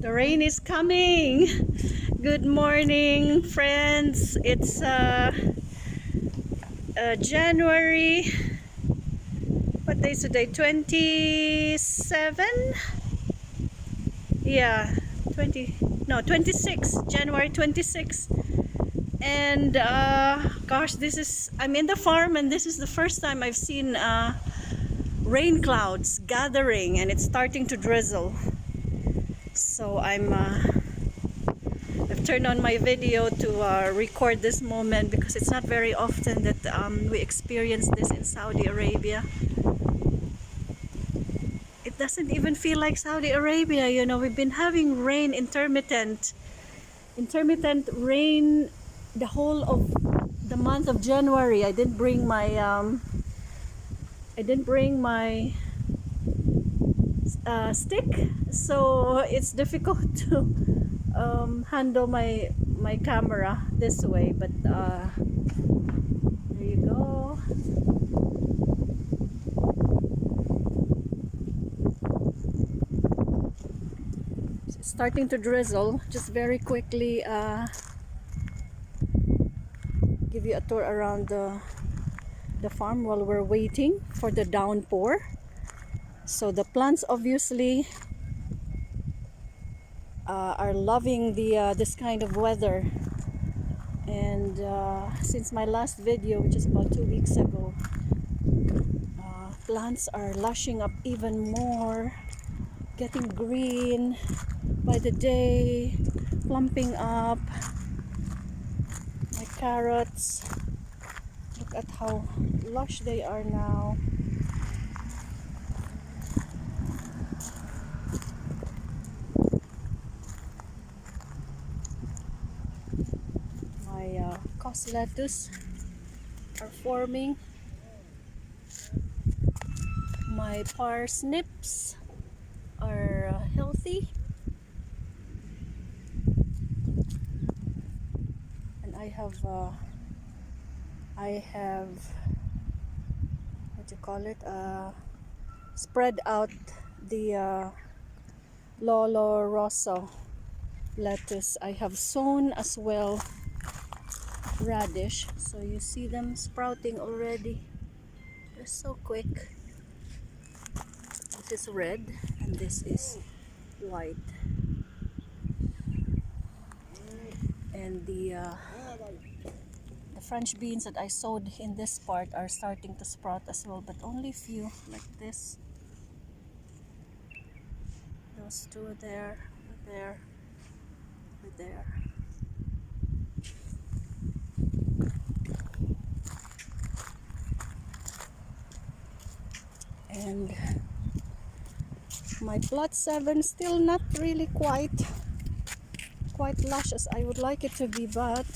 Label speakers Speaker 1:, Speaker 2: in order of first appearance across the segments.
Speaker 1: The rain is coming. Good morning, friends. It's January. What day is today? 27? Yeah, 20. No, 26. January 26. And gosh, I'm in the farm, and this is the first time I've seen rain clouds gathering, and it's starting to drizzle. So I've turned on my video to record this moment because it's not very often that we experience this in Saudi Arabia. It doesn't even feel like Saudi Arabia, you know. We've been having rain, intermittent rain the whole of the month of January. I didn't bring my stick, so it's difficult to handle my camera this way, but there you go. It's starting to drizzle. Just very quickly give you a tour around the farm while we're waiting for the downpour. So the plants obviously are loving this kind of weather, and since my last video, which is about 2 weeks ago, plants are lushing up even more, getting green by the day, plumping up. My carrots, look at how lush they are now. Cos lettuce are forming. My parsnips are healthy, and I have what do you call it, spread out the Lolo Rosso lettuce. I have sown as well radish, so you see them sprouting already. They're so quick. This is red and this is white, and the French beans that I sowed in this part are starting to sprout as well, but only few, like this. Those two there, there, there. And my plot 7 still not really quite lush as I would like it to be, but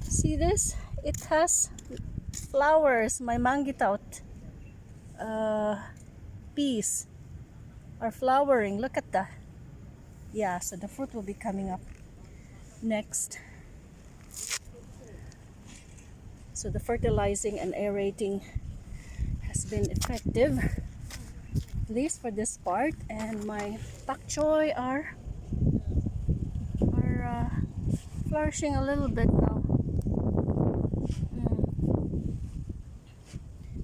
Speaker 1: see this? It has flowers. My mangitaut peas are flowering. Look at that. Yeah, so the fruit will be coming up next. So the fertilizing and aerating has been effective, at least for this part, and my pak choy are flourishing a little bit now.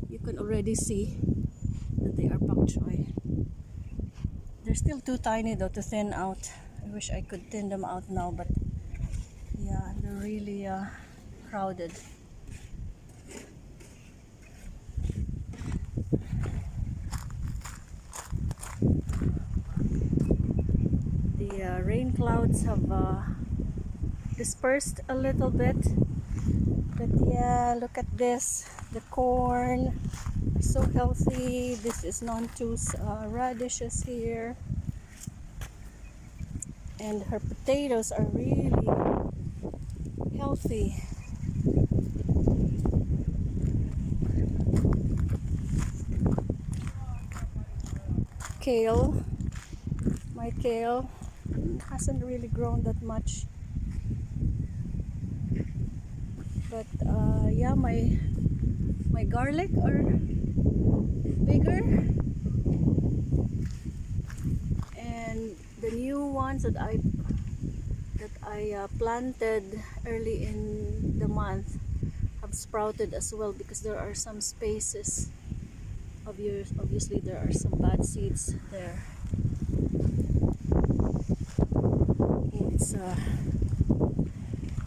Speaker 1: You can already see that they are pak choy. They're still too tiny though to thin out. I wish I could thin them out now, but yeah, they're really crowded. The rain clouds have dispersed a little bit, but yeah, look at this. The corn is so healthy. This is non-tooth radishes here, and her potatoes are really healthy. Kale, my kale hasn't really grown that much, but yeah, my garlic are bigger, and the new ones that I planted early in the month have sprouted as well, because there are some spaces. Obviously there are some bad seeds there. Oh,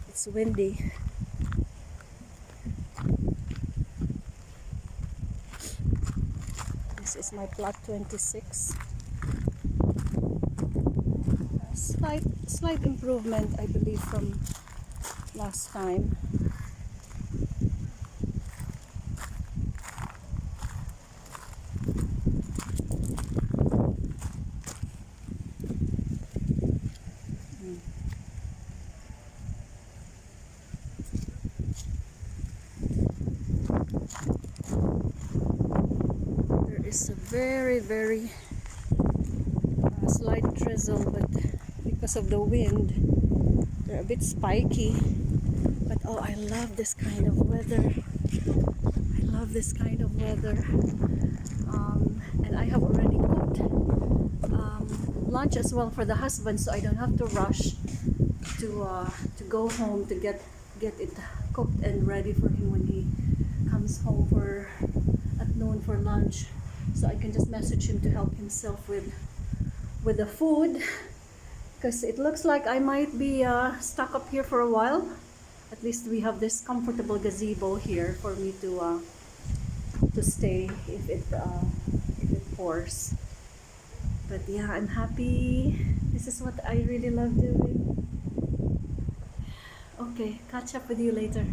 Speaker 1: it's windy. This is my plot 26. Slight improvement, I believe, from last time. There is a very slight drizzle, but because of the wind they're a bit spiky. But oh, I love this kind of weather. I love this kind of weather. And I have already cooked lunch as well for the husband, so I don't have to rush to go home to get it cooked and ready for him when he comes home at noon for lunch. So I can just message him to help himself with the food, because it looks like I might be stuck up here for a while. At least we have this comfortable gazebo here for me to stay if it pours. But yeah, I'm happy. This is what I really love doing. Okay, catch up with you later.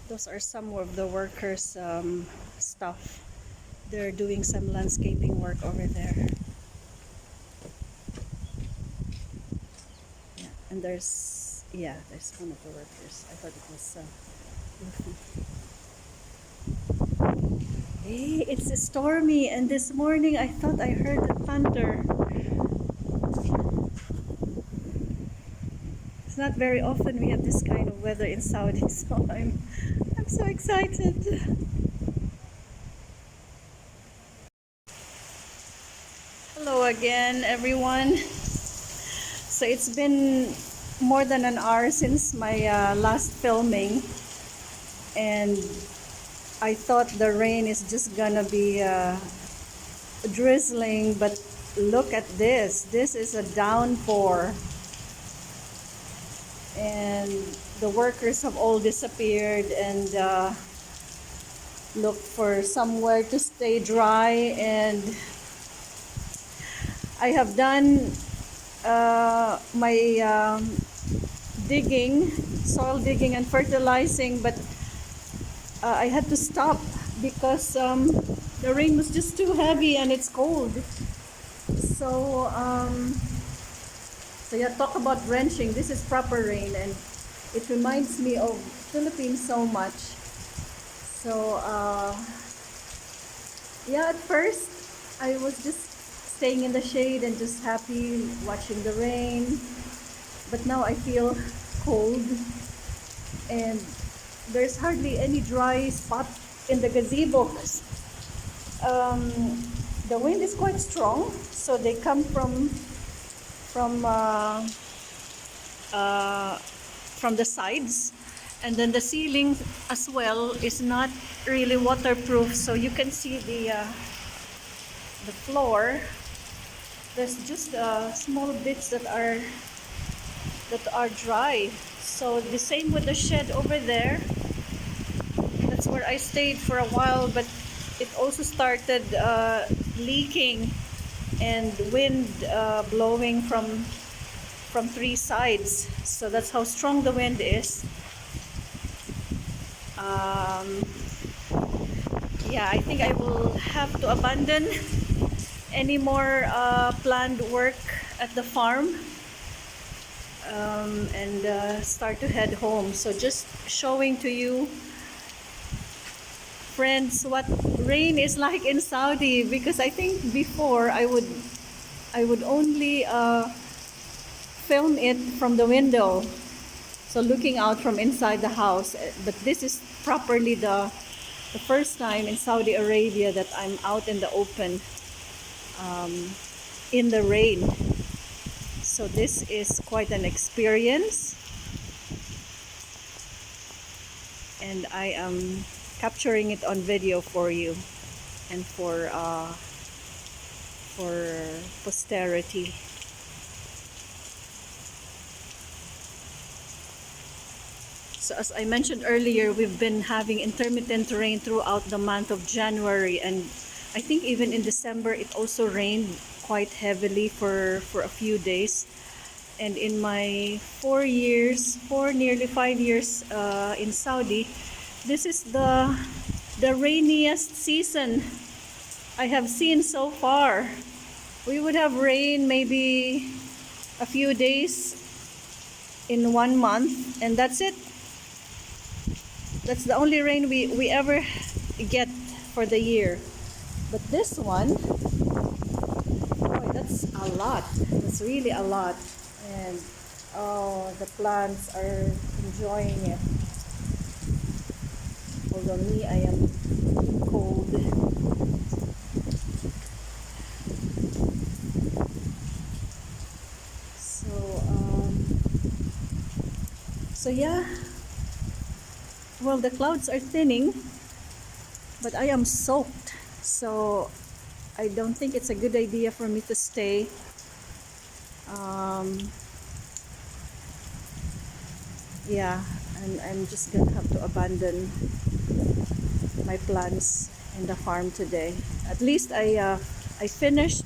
Speaker 1: Those are some of the workers' stuff. They're doing some landscaping work over there. Yeah, and there's one of the workers. I thought it was hey, it's stormy, and this morning I thought I heard the thunder. It's not very often we have this kind of weather in Saudi, so I'm so excited. Hello again, everyone. So it's been more than an hour since my last filming, and I thought the rain is just gonna be drizzling, but look at this. This is a downpour. And the workers have all disappeared and looked for somewhere to stay dry. And I have done my soil digging and fertilizing, but I had to stop because the rain was just too heavy and it's cold. So yeah, talk about drenching. This is proper rain, and it reminds me of Philippines so much. So yeah, at first I was just staying in the shade and just happy watching the rain, but now I feel cold, and there's hardly any dry spot in the gazebo. The wind is quite strong, so they come from the sides, and then the ceiling as well is not really waterproof, so you can see the floor. There's just small bits that are dry. So the same with the shed over there. That's where I stayed for a while, but it also started leaking, and wind blowing from three sides. So that's how strong the wind is. Yeah, I think I will have to abandon any more planned work at the farm. and start to head home. So just showing to you, friends, what rain is like in Saudi, because I think before I would only film it from the window, so looking out from inside the house. But this is properly the first time in Saudi Arabia that I'm out in the open, in the rain. So this is quite an experience, and I am capturing it on video for you and for posterity. So as I mentioned earlier, we've been having intermittent rain throughout the month of January, and I think even in December it also rained quite heavily for a few days. And in my 4 nearly 5 years in Saudi, this is the rainiest season I have seen so far. We would have rain maybe a few days in 1 month, and that's it. That's the only rain we ever get for the year. But this one, boy, that's a lot. That's really a lot. And oh, the plants are enjoying it. Although me, I am cold. So yeah. Well, the clouds are thinning, but I am soaked. So I don't think it's a good idea for me to stay. Yeah, I'm just gonna have to abandon my plans in the farm today. At least I finished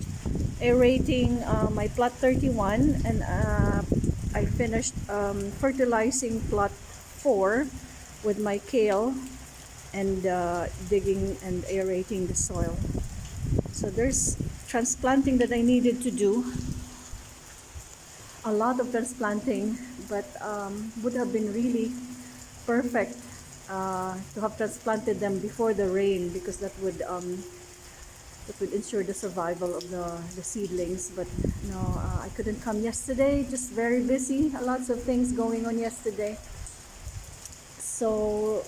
Speaker 1: aerating my plot 31, and I finished fertilizing plot 4 with my kale, and digging and aerating the soil. So there's transplanting that I needed to do. A lot of transplanting, but would have been really perfect to have transplanted them before the rain, because that would ensure the survival of the seedlings. But no, I couldn't come yesterday, just very busy, lots of things going on yesterday. So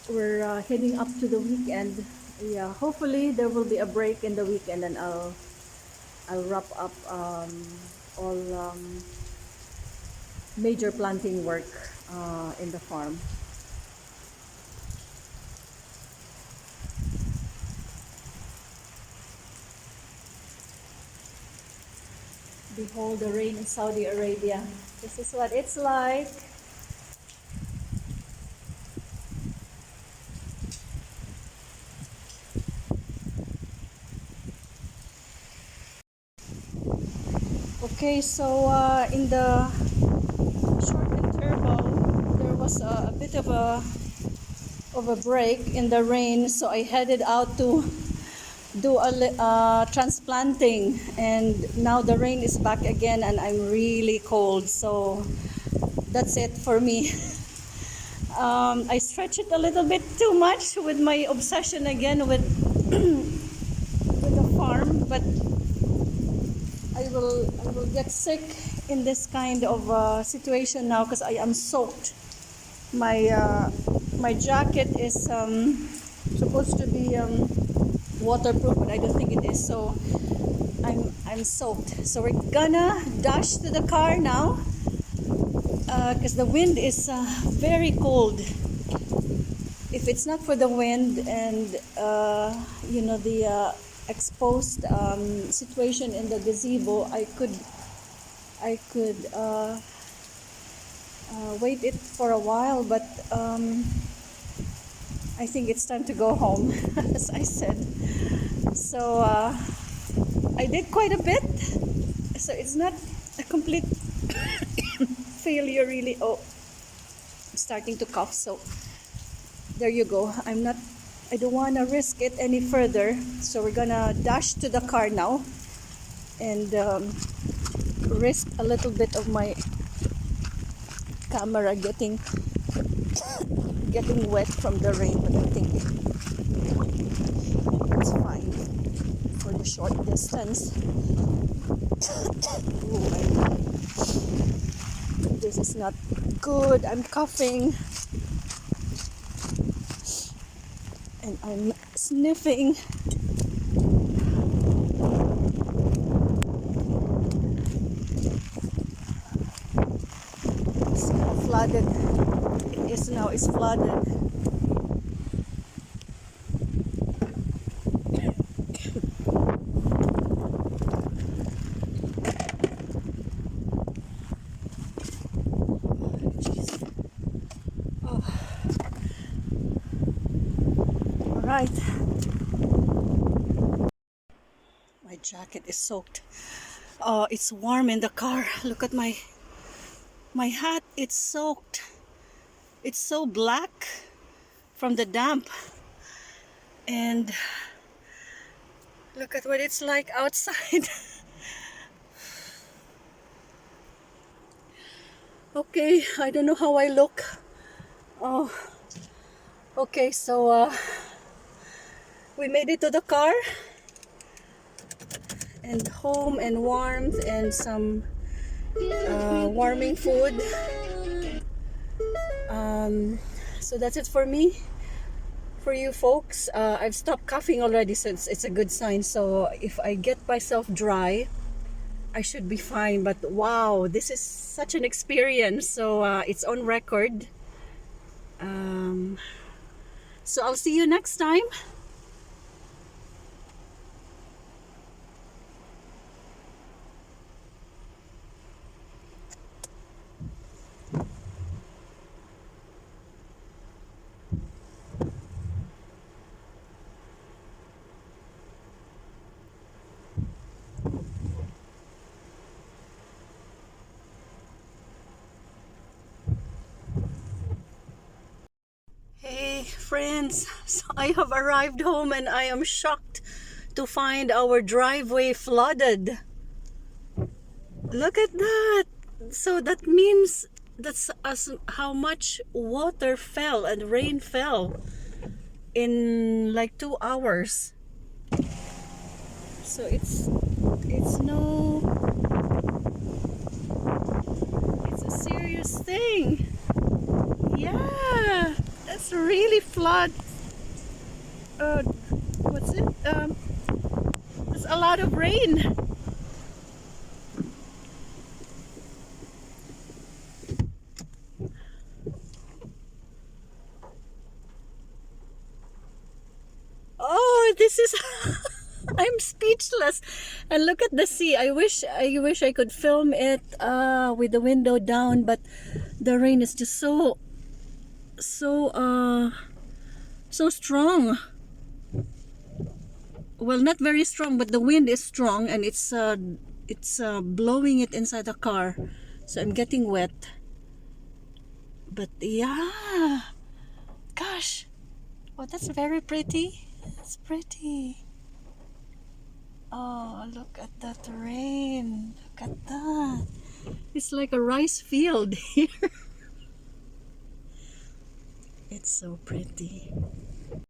Speaker 1: we're heading up to the weekend. Yeah, hopefully there will be a break in the weekend, and I'll wrap up all major planting work in the farm. Behold the rain in Saudi Arabia. This is what it's like. Okay, so in the short interval, there was a bit of a break in the rain, so I headed out to do a transplanting, and now the rain is back again, and I'm really cold. So that's it for me. I stretch it a little bit too much with my obsession again with with the farm, but I will get sick in this kind of situation now, because I am soaked. My jacket is supposed to be waterproof, but I don't think it is. So I'm soaked. So we're gonna dash to the car now, because the wind is very cold. If it's not for the wind and the exposed situation in the gazebo, I could wait it for a while, but I think it's time to go home, as I said. So I did quite a bit, so it's not a complete failure really. Oh, I'm starting to cough, so there you go. I don't want to risk it any further, so we're gonna dash to the car now and risk a little bit of my camera getting wet from the rain, but I think it's fine for the short distance. Ooh, this is not good. I'm coughing and I'm sniffing. It's now flooded. It is now. It's flooded. Right. My jacket is soaked. Oh, it's warm in the car. Look at my hat. It's soaked. It's so black from the damp. And look at what it's like outside. Okay, I don't know how I look. Oh, okay, so we made it to the car and home and warmth and some warming food. So that's it for me. For you folks, I've stopped coughing already, so it's a good sign. So if I get myself dry, I should be fine. But wow, this is such an experience. So it's on record. So I'll see you next time. Hey friends, so I have arrived home and I am shocked to find our driveway flooded. Look at that. So that means that's how much water fell and rain fell in like 2 hours. So it's a serious thing. Yeah, that's really flood. What's it? It's a lot of rain. Oh, this is I'm speechless. And look at the sea. I wish I could film it with the window down, but the rain is just so strong. Well, not very strong, but the wind is strong and it's blowing it inside the car. So I'm getting wet. But yeah. Gosh. Oh, that's very pretty. It's pretty. Oh, look at that rain. Look at that. It's like a rice field here. It's so pretty.